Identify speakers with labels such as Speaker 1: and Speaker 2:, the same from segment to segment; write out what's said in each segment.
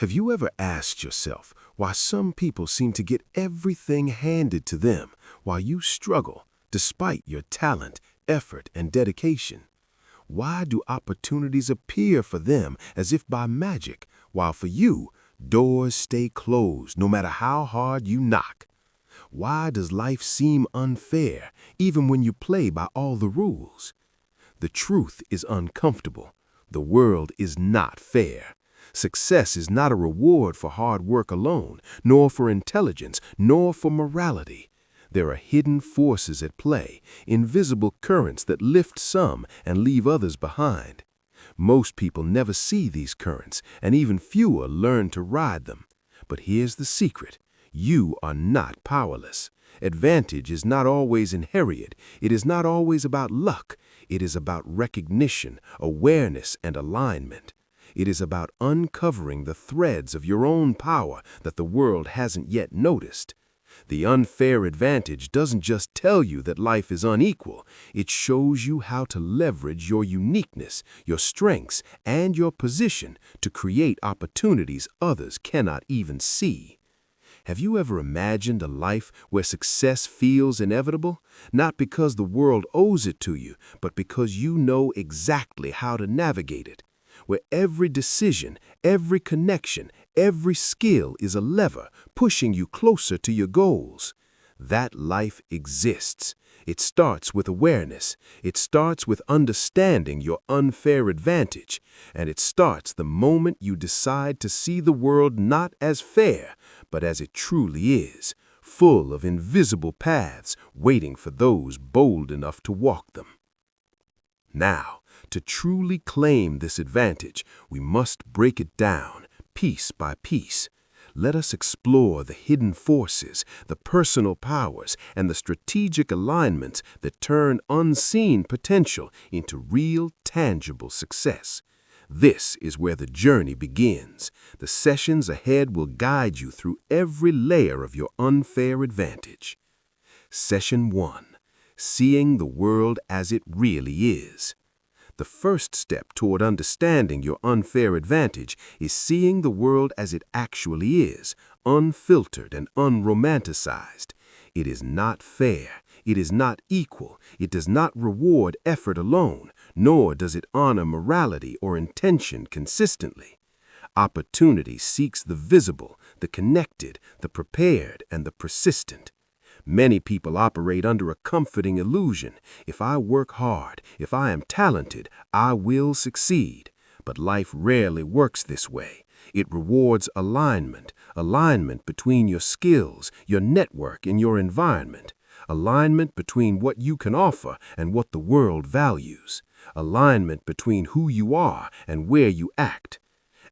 Speaker 1: Have you ever asked yourself why some people seem to get everything handed to them while you struggle despite your talent, effort, and dedication? Why do opportunities appear for them as if by magic, while for you, doors stay closed no matter how hard you knock? Why does life seem unfair even when you play by all the rules? The truth is uncomfortable. The world is not fair. Success is not a reward for hard work alone, nor for intelligence, nor for morality. There are hidden forces at play, invisible currents that lift some and leave others behind. Most people never see these currents, and even fewer learn to ride them. But here's the secret. You are not powerless. Advantage is not always inherited. It is not always about luck. It is about recognition, awareness, and alignment. It is about uncovering the threads of your own power that the world hasn't yet noticed. The unfair advantage doesn't just tell you that life is unequal. It shows you how to leverage your uniqueness, your strengths, and your position to create opportunities others cannot even see. Have you ever imagined a life where success feels inevitable? Not because the world owes it to you, but because you know exactly how to navigate it. Where every decision, every connection, every skill is a lever pushing you closer to your goals. That life exists. It starts with awareness. It starts with understanding your unfair advantage. And it starts the moment you decide to see the world not as fair, but as it truly is, full of invisible paths waiting for those bold enough to walk them. Now, to truly claim this advantage, we must break it down, piece by piece. Let us explore the hidden forces, the personal powers, and the strategic alignments that turn unseen potential into real, tangible success. This is where the journey begins. The sessions ahead will guide you through every layer of your unfair advantage. Session 1. Seeing the world as it really is. The first step toward understanding your unfair advantage is seeing the world as it actually is, unfiltered and unromanticized. It is not fair. It is not equal. It does not reward effort alone, nor does it honor morality or intention consistently. Opportunity seeks the visible, the connected, the prepared, and the persistent. Many people operate under a comforting illusion. If I work hard, if I am talented, I will succeed. But life rarely works this way. It rewards alignment between your skills, your network, and your environment. Alignment between what you can offer and what the world values. Alignment between who you are and where you act.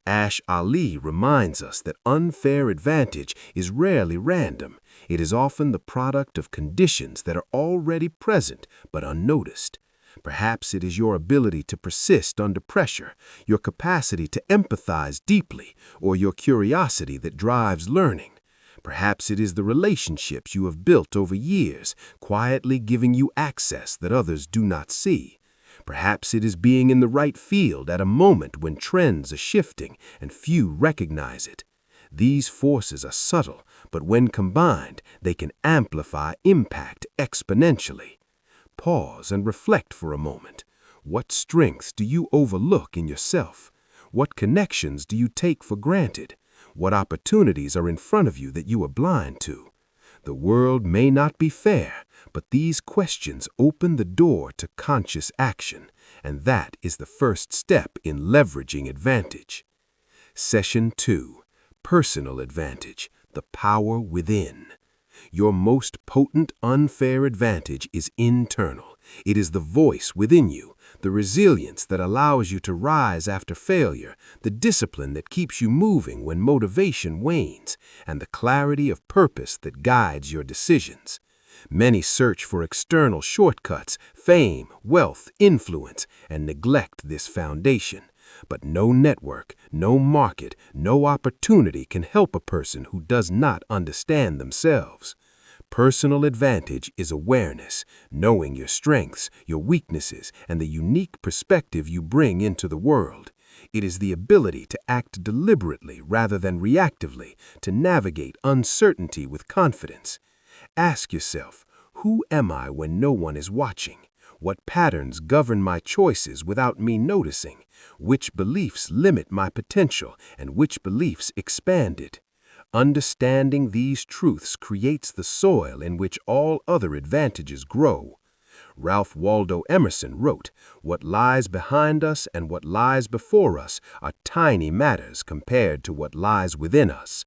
Speaker 1: Ash Ali reminds us that unfair advantage is rarely random. It is often the product of conditions that are already present but unnoticed. Perhaps it is your ability to persist under pressure, your capacity to empathize deeply, or your curiosity that drives learning. Perhaps it is the relationships you have built over years, quietly giving you access that others do not see. Perhaps it is being in the right field at a moment when trends are shifting and few recognize it. These forces are subtle, but when combined, they can amplify impact exponentially. Pause and reflect for a moment. What strengths do you overlook in yourself? What connections do you take for granted? What opportunities are in front of you that you are blind to? The world may not be fair, but these questions open the door to conscious action, and that is the first step in leveraging advantage. Session 2. Personal advantage, the power within. Your most potent unfair advantage is internal. It is the voice within you, the resilience that allows you to rise after failure, the discipline that keeps you moving when motivation wanes, and the clarity of purpose that guides your decisions. Many search for external shortcuts, fame, wealth, influence, and neglect this foundation. But no network, no market, no opportunity can help a person who does not understand themselves. Personal advantage is awareness, knowing your strengths, your weaknesses, and the unique perspective you bring into the world. It is the ability to act deliberately rather than reactively, to navigate uncertainty with confidence. Ask yourself, who am I when no one is watching? What patterns govern my choices without me noticing? Which beliefs limit my potential and which beliefs expand it? Understanding these truths creates the soil in which all other advantages grow. Ralph Waldo Emerson wrote, "What lies behind us and what lies before us are tiny matters compared to what lies within us."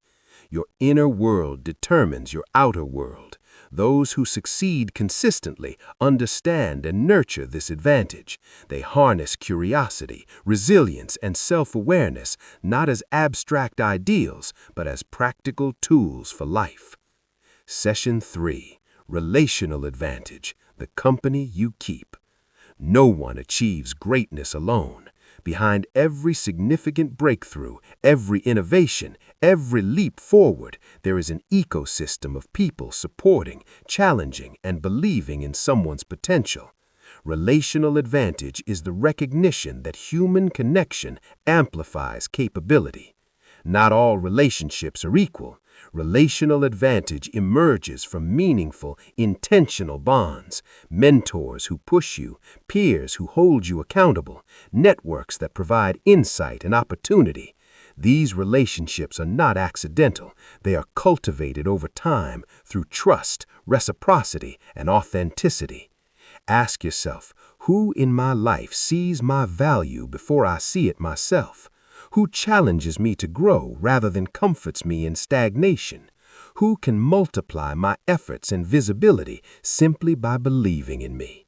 Speaker 1: Your inner world determines your outer world. Those who succeed consistently understand and nurture this advantage. They harness curiosity, resilience, and self-awareness not as abstract ideals, but as practical tools for life. Session 3. Relational Advantage, the company you keep. No one achieves greatness alone. Behind every significant breakthrough, every innovation, every leap forward, there is an ecosystem of people supporting, challenging, and believing in someone's potential. Relational advantage is the recognition that human connection amplifies capability. Not all relationships are equal. Relational advantage emerges from meaningful, intentional bonds, mentors who push you, peers who hold you accountable, networks that provide insight and opportunity. These relationships are not accidental. They are cultivated over time through trust, reciprocity, and authenticity. Ask yourself, who in my life sees my value before I see it myself? Who challenges me to grow rather than comforts me in stagnation? Who can multiply my efforts and visibility simply by believing in me?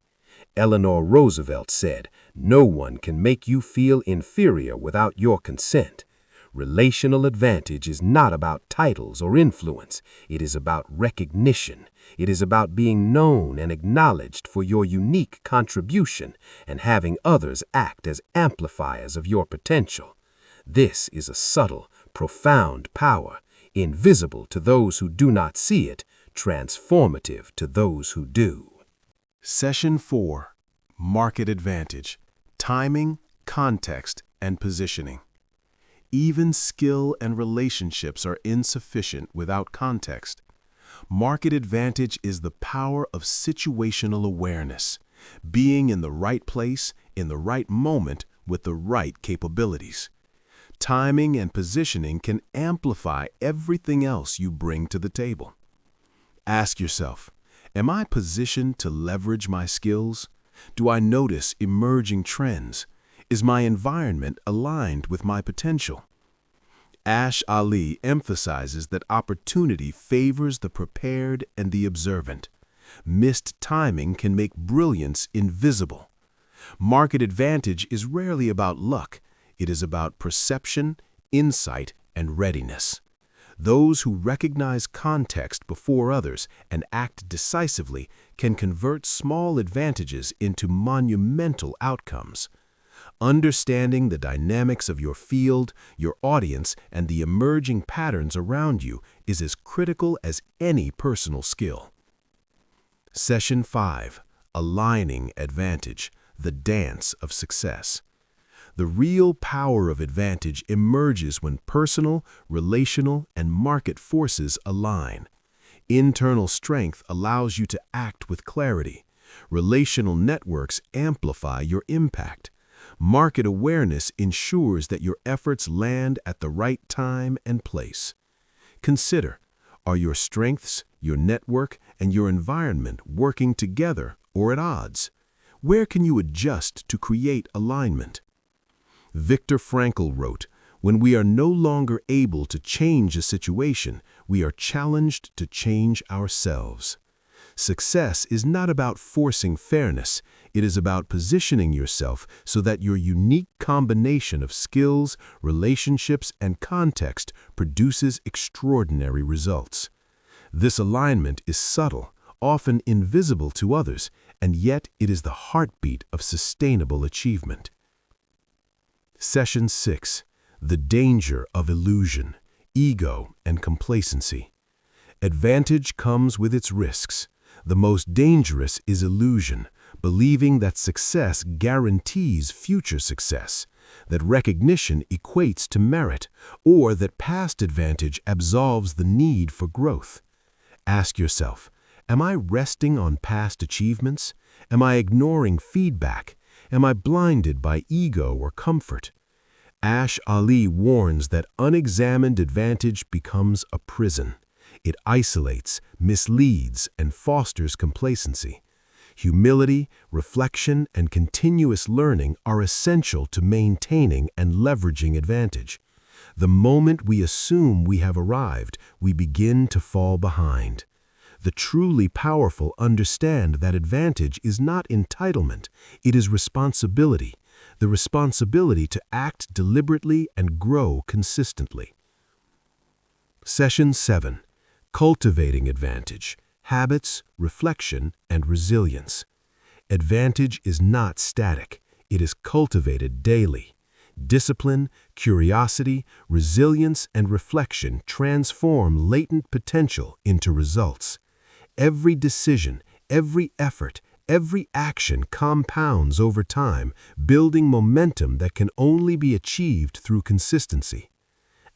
Speaker 1: Eleanor Roosevelt said, "No one can make you feel inferior without your consent." Relational advantage is not about titles or influence. It is about recognition. It is about being known and acknowledged for your unique contribution and having others act as amplifiers of your potential. This is a subtle, profound power, invisible to those who do not see it, transformative to those who do. Session 4. Market Advantage, Timing, Context, and Positioning. Even skill and relationships are insufficient without context. Market advantage is the power of situational awareness, being in the right place, in the right moment, with the right capabilities. Timing and positioning can amplify everything else you bring to the table. Ask yourself, am I positioned to leverage my skills? Do I notice emerging trends? Is my environment aligned with my potential? Ash Ali emphasizes that opportunity favors the prepared and the observant. Missed timing can make brilliance invisible. Market advantage is rarely about luck. It is about perception, insight, and readiness. Those who recognize context before others and act decisively can convert small advantages into monumental outcomes. Understanding the dynamics of your field, your audience, and the emerging patterns around you is as critical as any personal skill. Session 5. Aligning Advantage, the Dance of Success. The real power of advantage emerges when personal, relational, and market forces align. Internal strength allows you to act with clarity. Relational networks amplify your impact. Market awareness ensures that your efforts land at the right time and place. Consider, are your strengths, your network, and your environment working together or at odds? Where can you adjust to create alignment? Viktor Frankl wrote, "When we are no longer able to change a situation, we are challenged to change ourselves." Success is not about forcing fairness. It is about positioning yourself so that your unique combination of skills, relationships, and context produces extraordinary results. This alignment is subtle, often invisible to others, and yet it is the heartbeat of sustainable achievement. Session 6. The Danger of Illusion, Ego, and Complacency. Advantage comes with its risks. The most dangerous is illusion, believing that success guarantees future success. that recognition equates to merit, or that past advantage absolves the need for growth. Ask yourself, am I resting on past achievements? Am I ignoring feedback? Am I blinded by ego or comfort? Ash Ali warns that unexamined advantage becomes a prison. It isolates, misleads, and fosters complacency. Humility, reflection, and continuous learning are essential to maintaining and leveraging advantage. The moment we assume we have arrived, we begin to fall behind. The truly powerful understand that advantage is not entitlement, it is responsibility, the responsibility to act deliberately and grow consistently. Session 7. Cultivating Advantage: Habits, Reflection, and Resilience. Advantage is not static, it is cultivated daily. Discipline, curiosity, resilience, and reflection transform latent potential into results. Every decision, every effort, every action compounds over time, building momentum that can only be achieved through consistency.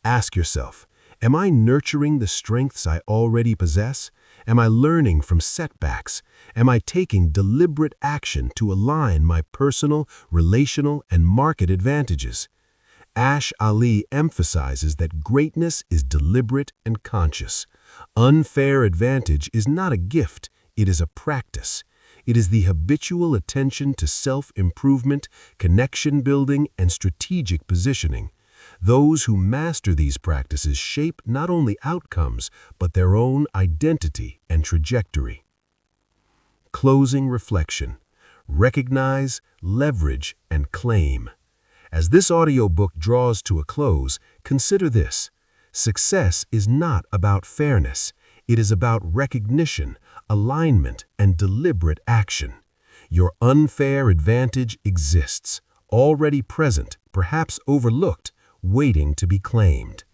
Speaker 1: Ask yourself, am I nurturing the strengths I already possess? Am I learning from setbacks? Am I taking deliberate action to align my personal, relational, and market advantages? Ash Ali emphasizes that greatness is deliberate and conscious. Unfair advantage is not a gift, it is a practice. It is the habitual attention to self-improvement, connection building, and strategic positioning. Those who master these practices shape not only outcomes, but their own identity and trajectory. Closing reflection: recognize, leverage, and claim. As this audiobook draws to a close, consider this. Success is not about fairness. It is about recognition, alignment, and deliberate action. Your unfair advantage exists, already present, perhaps overlooked, waiting to be claimed.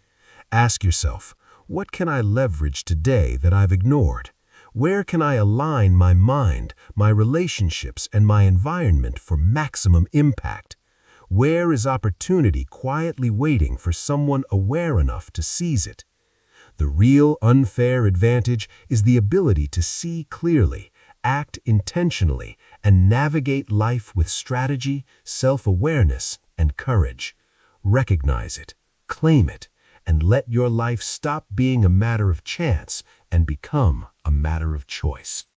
Speaker 1: Ask yourself, what can I leverage today that I've ignored? Where can I align my mind, my relationships, and my environment for maximum impact? Where is opportunity quietly waiting for someone aware enough to seize it? The real unfair advantage is the ability to see clearly, act intentionally, and navigate life with strategy, self-awareness, and courage. Recognize it, claim it, and let your life stop being a matter of chance and become a matter of choice.